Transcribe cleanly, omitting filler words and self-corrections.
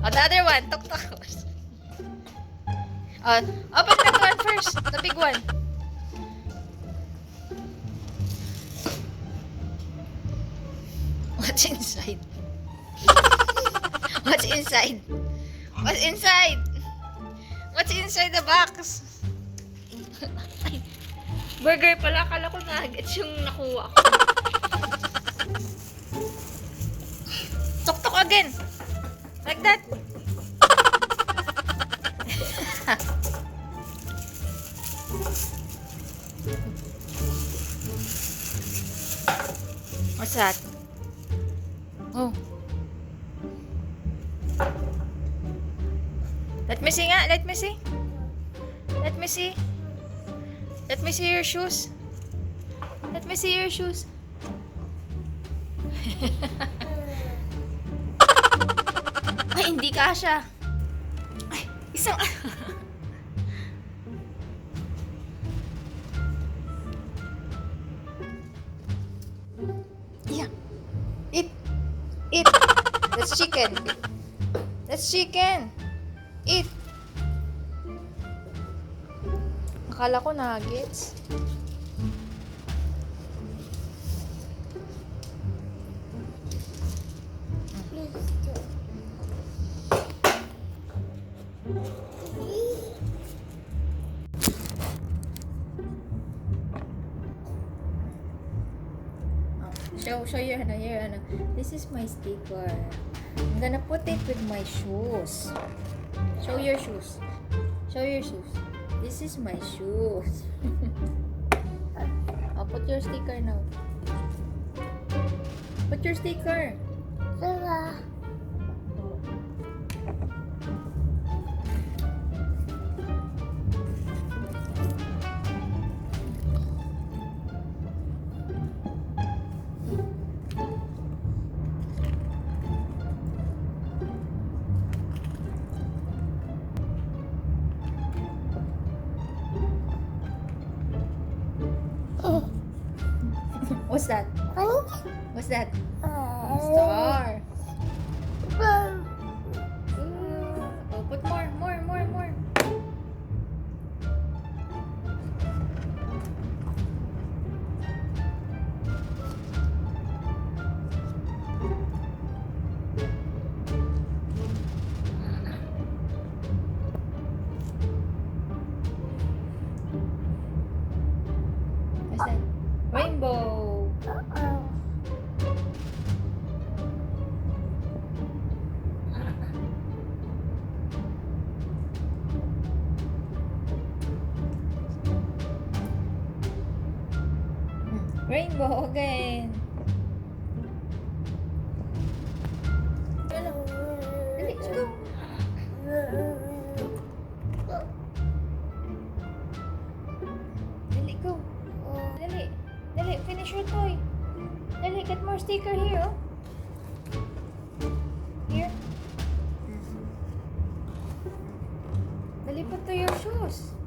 Oh, the other one. Tok-tok. Open that one first. The big one. What's inside? What's inside? What's inside? What's inside the box? Ay, burger pala. Akala ko nuggets yung nakuha ko. Tok-tok again. Like that. What's that? Oh. Let me see nga. Let me see. Let me see. Let me see your shoes. Let me see your shoes. Ay, hindi kasha. Ay, isang... Yeah. Eat. Eat. That's chicken. That's chicken. Eat. Akala ko nuggets. Show your ano. This is my sticker. I'm gonna put it with my shoes. Show your shoes. Show your shoes. This is my shoes. I'll put your sticker now. Put your sticker. What's that? What's that? Star. Oh, put more. What's that? Rainbow. Rainbow again. Dali, let's go. Dali, go. Dali, finish your toy. Dali, get more sticker here, oh. Here. Dali, put to your shoes.